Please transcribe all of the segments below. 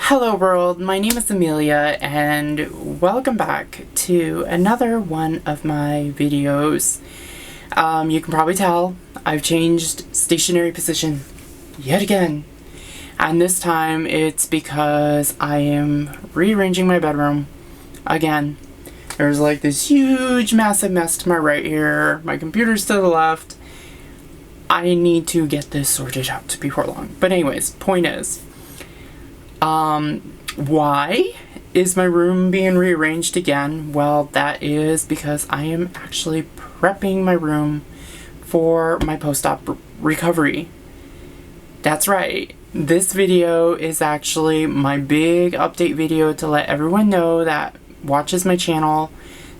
Hello world, my name is Amelia and welcome back to another one of my videos. You can probably tell I've changed stationary position yet again, and this time it's because I am rearranging my bedroom again. There's like this huge massive mess to my right here, my computer's to the left. I need to get this sorted out before long. But anyways, point is, why is my room being rearranged again? Well, that is because I am actually prepping my room for my post-op recovery. That's right. This video is actually my big update video to let everyone know that watches my channel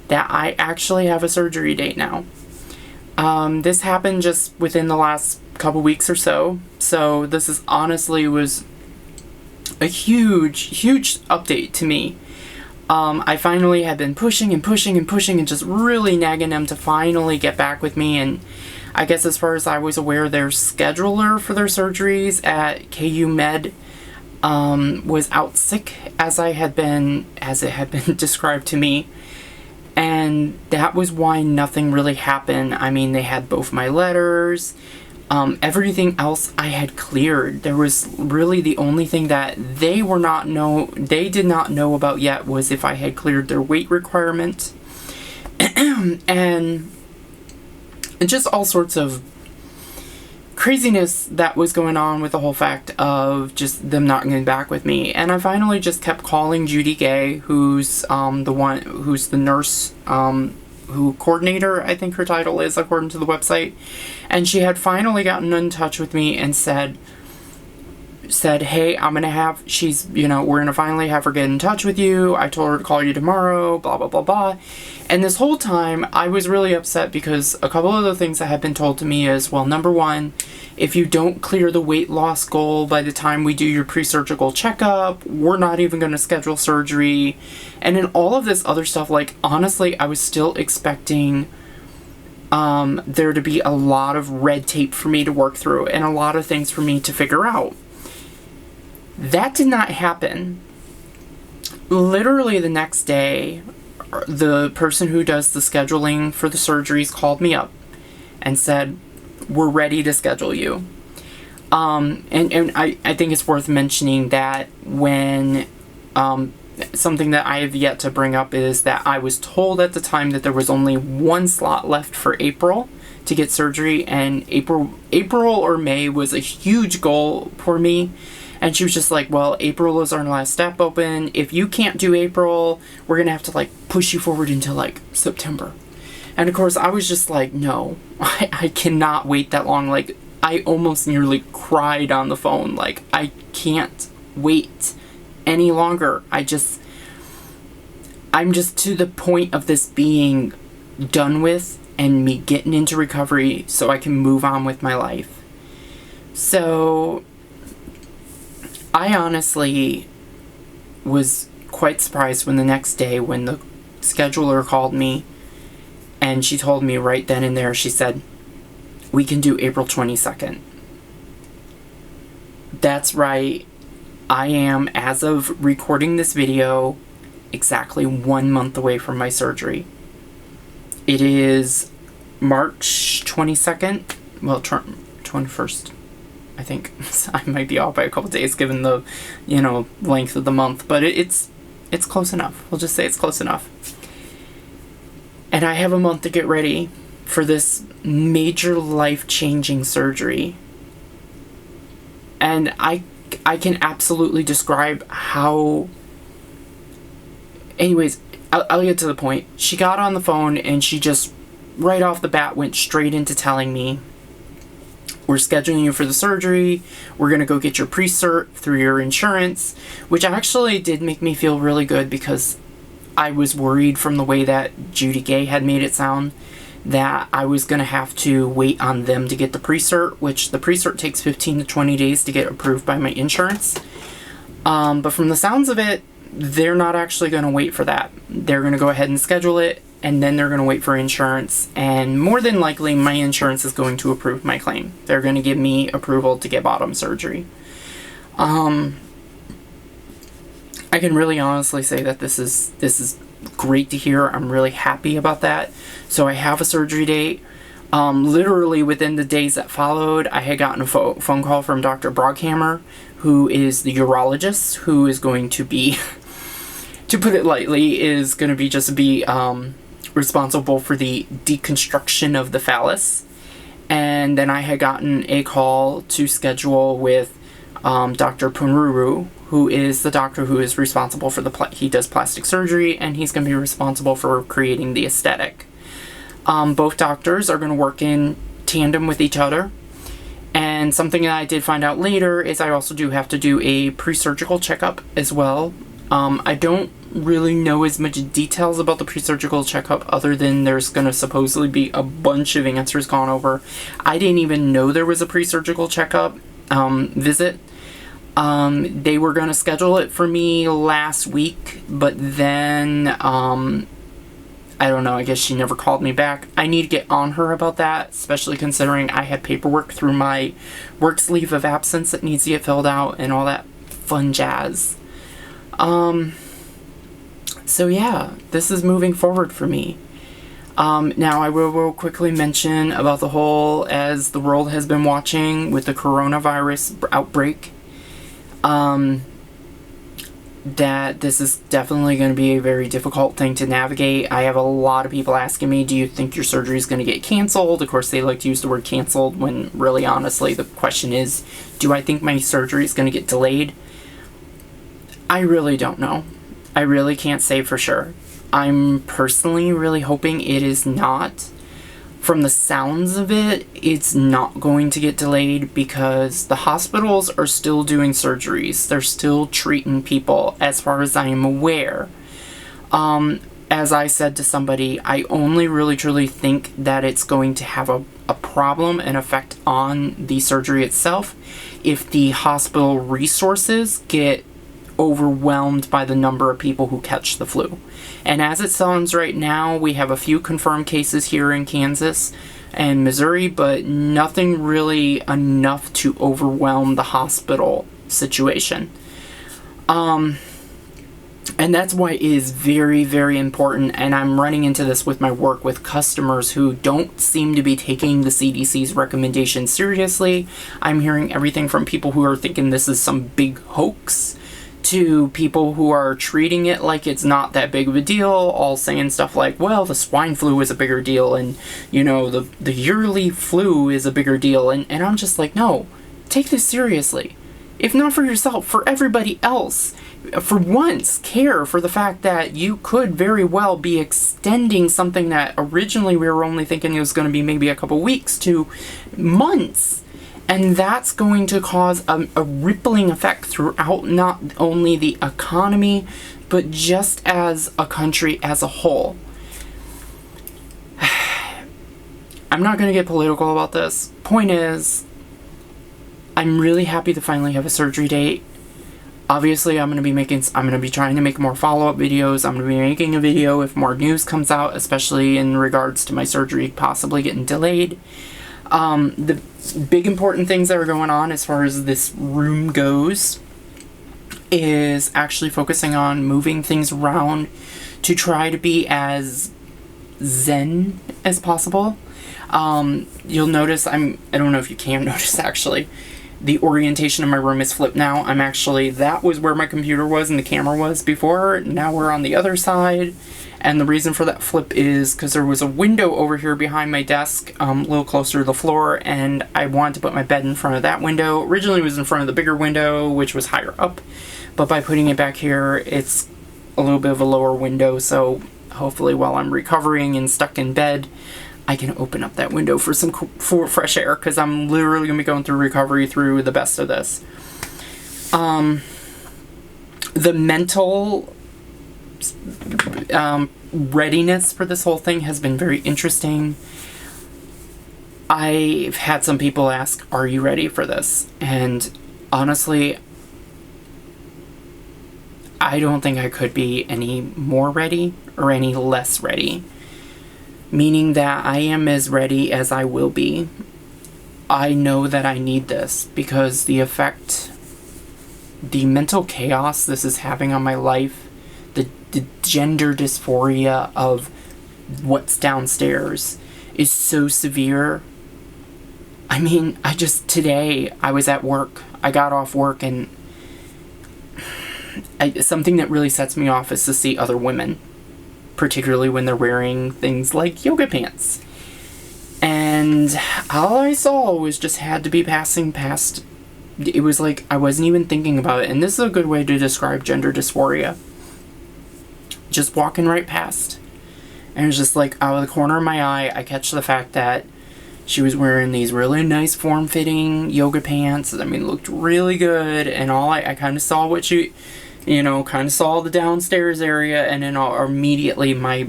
that I actually have a surgery date now. This happened just within the last couple weeks or so. So this is honestly was a huge update to me. I finally had been pushing and just really nagging them to finally get back with me, and I guess as far as I was aware, their scheduler for their surgeries at KU Med was out sick as it had been described to me, and that was why nothing really happened. I mean, they had both my letters. Everything else I had cleared. There was really the only thing that they did not know about yet was if I had cleared their weight requirement. And just all sorts of craziness that was going on with the whole fact of just them not getting back with me. And I finally just kept calling Judy Gay, who's the nurse, coordinator, I think her title is, according to the website. And she had finally gotten in touch with me and said, hey, we're gonna finally have her get in touch with you. I told her to call you tomorrow, blah, blah, blah, blah. And this whole time, I was really upset because a couple of the things that had been told to me is, well, number one, if you don't clear the weight loss goal by the time we do your pre-surgical checkup, we're not even going to schedule surgery. And then all of this other stuff, like, honestly, I was still expecting there to be a lot of red tape for me to work through and a lot of things for me to figure out. That did not happen. Literally the next day, the person who does the scheduling for the surgeries called me up and said, we're ready to schedule you. And I think it's worth mentioning that when, something that I have yet to bring up is that I was told at the time that there was only one slot left for April to get surgery, and April or May was a huge goal for me. And she was just like, well, April is our last step open. If you can't do April, we're going to have to, like, push you forward until, like, September. And, of course, I was just like, no, I cannot wait that long. Like, I almost nearly cried on the phone. Like, I can't wait any longer. I'm just to the point of this being done with and me getting into recovery so I can move on with my life. So I honestly was quite surprised when the next day when the scheduler called me and she told me right then and there, she said, we can do April 22nd. That's right. I am, as of recording this video, exactly 1 month away from my surgery. It is March 22nd, well, 21st. I think. I might be off by a couple days given the, length of the month, but it's close enough. We'll just say it's close enough. And I have a month to get ready for this major life-changing surgery. And I can absolutely describe how... Anyways, I'll get to the point. She got on the phone and she just, right off the bat, went straight into telling me, we're scheduling you for the surgery. We're going to go get your pre-cert through your insurance, which actually did make me feel really good because I was worried from the way that Judy Gay had made it sound that I was going to have to wait on them to get the pre-cert, which the pre-cert takes 15 to 20 days to get approved by my insurance. But from the sounds of it, they're not actually going to wait for that. They're going to go ahead and schedule it, and then they're going to wait for insurance, and more than likely my insurance is going to approve my claim. They're going to give me approval to get bottom surgery. I can really honestly say that this is great to hear. I'm really happy about that. So I have a surgery date. Literally within the days that followed, I had gotten a phone call from Dr. Brockhammer, who is the urologist, who is going to be, to put it lightly, is going to be responsible for the deconstruction of the phallus. And then I had gotten a call to schedule with Dr. Punruru, who is the doctor who is responsible for he does plastic surgery, and he's going to be responsible for creating the aesthetic. Both doctors are going to work in tandem with each other. And something that I did find out later is I also do have to do a pre-surgical checkup as well. I don't really know as much details about the pre-surgical checkup other than there's going to supposedly be a bunch of answers gone over. I didn't even know there was a pre-surgical checkup visit. They were going to schedule it for me last week, but then I don't know, I guess she never called me back. I need to get on her about that, especially considering I had paperwork through my work's leave of absence that needs to get filled out and all that fun jazz. So yeah, this is moving forward for me. Now I will quickly mention about the whole, as the world has been watching with the coronavirus outbreak, that this is definitely going to be a very difficult thing to navigate. I have a lot of people asking me, do you think your surgery is going to get canceled? Of course, they like to use the word canceled when really honestly the question is, do I think my surgery is going to get delayed? I really don't know. I really can't say for sure. I'm personally really hoping it is not. From the sounds of it, it's not going to get delayed because the hospitals are still doing surgeries. They're still treating people as far as I am aware. As I said to somebody, I only really truly think that it's going to have a problem and effect on the surgery itself if the hospital resources get overwhelmed by the number of people who catch the flu. And as it sounds right now, we have a few confirmed cases here in Kansas and Missouri, but nothing really enough to overwhelm the hospital situation. And that's why it is very, very important, and I'm running into this with my work with customers who don't seem to be taking the CDC's recommendations seriously. I'm hearing everything from people who are thinking this is some big hoax to people who are treating it like it's not that big of a deal, all saying stuff like, well, the swine flu is a bigger deal, and, you know, the yearly flu is a bigger deal, and I'm just like, no, take this seriously. If not for yourself, for everybody else. For once, care for the fact that you could very well be extending something that originally we were only thinking it was going to be maybe a couple weeks to months. And that's going to cause a rippling effect throughout not only the economy, but just as a country as a whole. I'm not going to get political about this. Point is, I'm really happy to finally have a surgery date. Obviously, I'm going to be trying to make more follow-up videos. I'm going to be making a video if more news comes out, especially in regards to my surgery possibly getting delayed. The big important things that are going on as far as this room goes is actually focusing on moving things around to try to be as zen as possible. You'll notice I don't know if you can notice actually, the orientation of my room is flipped now. That was where my computer was and the camera was before. Now we're on the other side. And the reason for that flip is because there was a window over here behind my desk, a little closer to the floor, and I wanted to put my bed in front of that window. Originally it was in front of the bigger window, which was higher up, but by putting it back here, it's a little bit of a lower window, so hopefully while I'm recovering and stuck in bed, I can open up that window for some fresh air, because I'm literally going to be going through recovery through the best of this. The mental readiness for this whole thing has been very interesting. I've had some people ask, are you ready for this? And honestly, I don't think I could be any more ready or any less ready. Meaning that I am as ready as I will be. I know that I need this because the effect the mental chaos this is having on my life, the gender dysphoria of what's downstairs is so severe. I mean, today, I was at work. I got off work, and something that really sets me off is to see other women, particularly when they're wearing things like yoga pants. And all I saw was just had to be passing past. It was like I wasn't even thinking about it. And this is a good way to describe gender dysphoria. Just walking right past. And it was just like out of the corner of my eye, I catch the fact that she was wearing these really nice form-fitting yoga pants. I mean, looked really good. And I kind of saw what she, kind of saw the downstairs area. And then immediately my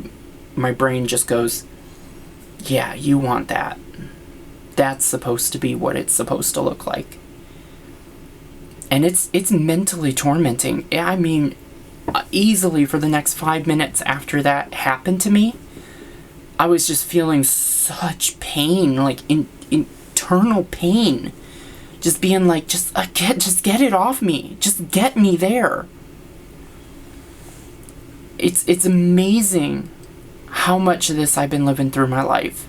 brain just goes, yeah, you want that. That's supposed to be what it's supposed to look like. And it's mentally tormenting. I mean, easily for the next 5 minutes after that happened to me, I was just feeling such pain, like internal pain. Just being like, just get it off me. Just get me there. It's amazing how much of this I've been living through my life.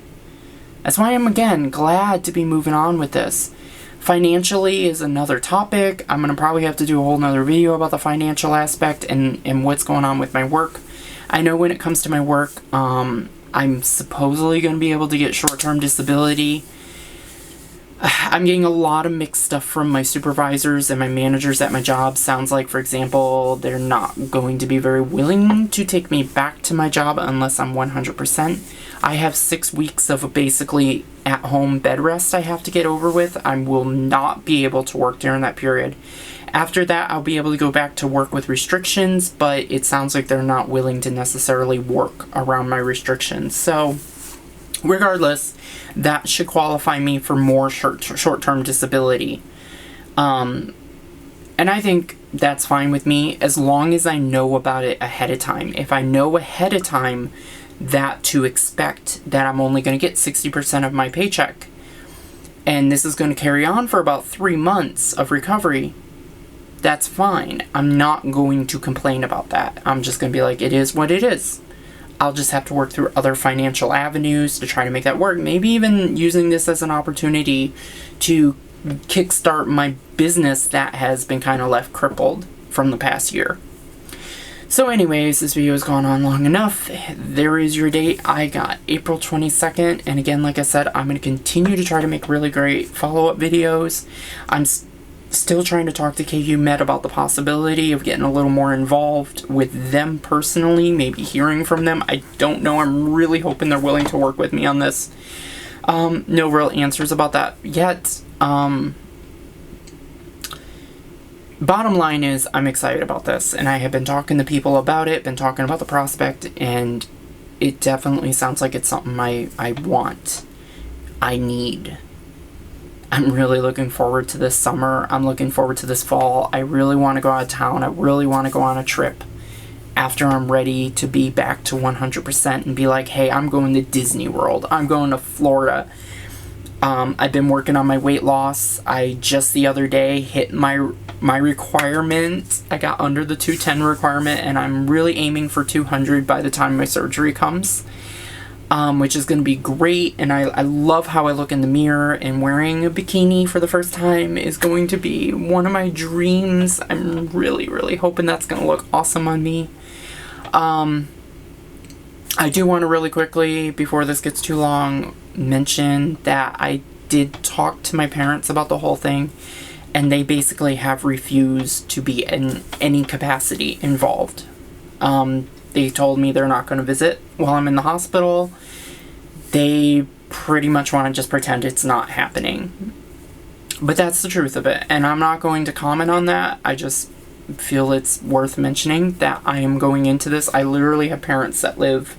That's why I'm, again, glad to be moving on with this. Financially is another topic. I'm going to probably have to do a whole nother video about the financial aspect and what's going on with my work. I know when it comes to my work, I'm supposedly going to be able to get short-term disability. I'm getting a lot of mixed stuff from my supervisors and my managers at my job. Sounds like, for example, they're not going to be very willing to take me back to my job unless I'm 100%. I have 6 weeks of basically at-home bed rest I have to get over with. I will not be able to work during that period. After that, I'll be able to go back to work with restrictions, but it sounds like they're not willing to necessarily work around my restrictions. So, regardless, that should qualify me for more short-term disability. And I think that's fine with me as long as I know about it ahead of time. If I know ahead of time that to expect that I'm only going to get 60% of my paycheck, and this is going to carry on for about 3 months of recovery, that's fine. I'm not going to complain about that. I'm just going to be like, it is what it is. I'll just have to work through other financial avenues to try to make that work. Maybe even using this as an opportunity to kickstart my business that has been kind of left crippled from the past year. So anyways, this video has gone on long enough. There is your date. I got April 22nd. And again, like I said, I'm going to continue to try to make really great follow-up videos. I'm still trying to talk to KU Med about the possibility of getting a little more involved with them personally, maybe hearing from them. I don't know. I'm really hoping they're willing to work with me on this. No real answers about that yet. Bottom line is, I'm excited about this, and I have been talking to people about it, been talking about the prospect, and it definitely sounds like it's something I want. I need. I'm really looking forward to this summer. I'm looking forward to this fall. I really want to go out of town. I really want to go on a trip after I'm ready to be back to 100% and be like, hey, I'm going to Disney World. I'm going to Florida. I've been working on my weight loss. I just the other day hit my requirement. I got under the 210 requirement, and I'm really aiming for 200 by the time my surgery comes. Which is going to be great, and I love how I look in the mirror, and wearing a bikini for the first time is going to be one of my dreams. I'm really, really hoping that's going to look awesome on me. I do want to really quickly, before this gets too long, mention that I did talk to my parents about the whole thing, and they basically have refused to be in any capacity involved. They told me they're not going to visit while I'm in the hospital. They pretty much want to just pretend it's not happening. But that's the truth of it. And I'm not going to comment on that. I just feel it's worth mentioning that I am going into this. I literally have parents that live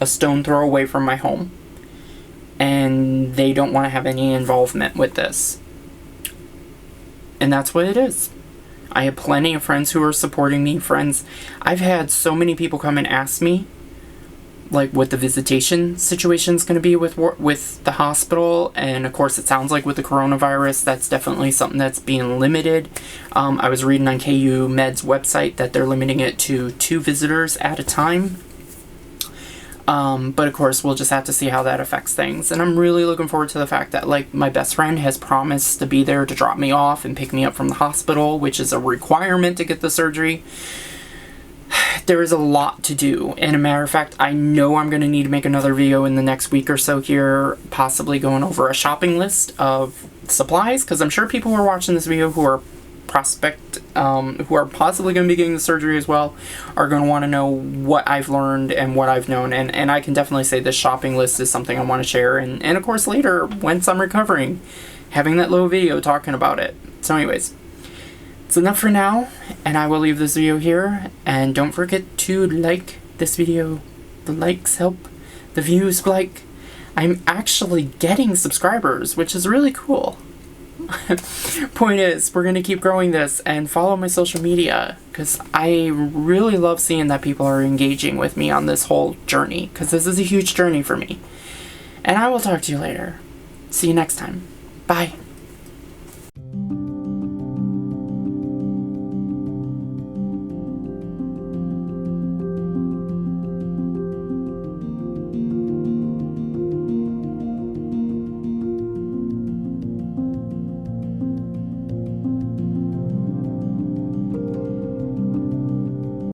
a stone throw away from my home. And they don't want to have any involvement with this. And that's what it is. I have plenty of friends who are supporting me, friends. I've had so many people come and ask me like what the visitation situation is going to be with the hospital. And of course, it sounds like with the coronavirus, that's definitely something that's being limited. I was reading on KU Med's website that they're limiting it to 2 visitors at a time. But of course, we'll just have to see how that affects things. And I'm really looking forward to the fact that, like, my best friend has promised to be there to drop me off and pick me up from the hospital, which is a requirement to get the surgery. There is a lot to do. And a matter of fact, I know I'm going to need to make another video in the next week or so here, possibly going over a shopping list of supplies, because I'm sure people who are watching this video who are who are possibly going to be getting the surgery as well, are going to want to know what I've learned and what I've known. And I can definitely say this shopping list is something I want to share. And of course, later, once I'm recovering, having that little video talking about it. So anyways, it's enough for now, and I will leave this video here. And don't forget to like this video. The likes help, the views like. I'm actually getting subscribers, which is really cool. Point is, we're going to keep growing this, and follow my social media, because I really love seeing that people are engaging with me on this whole journey, because this is a huge journey for me. And I will talk to you later. See you next time. Bye.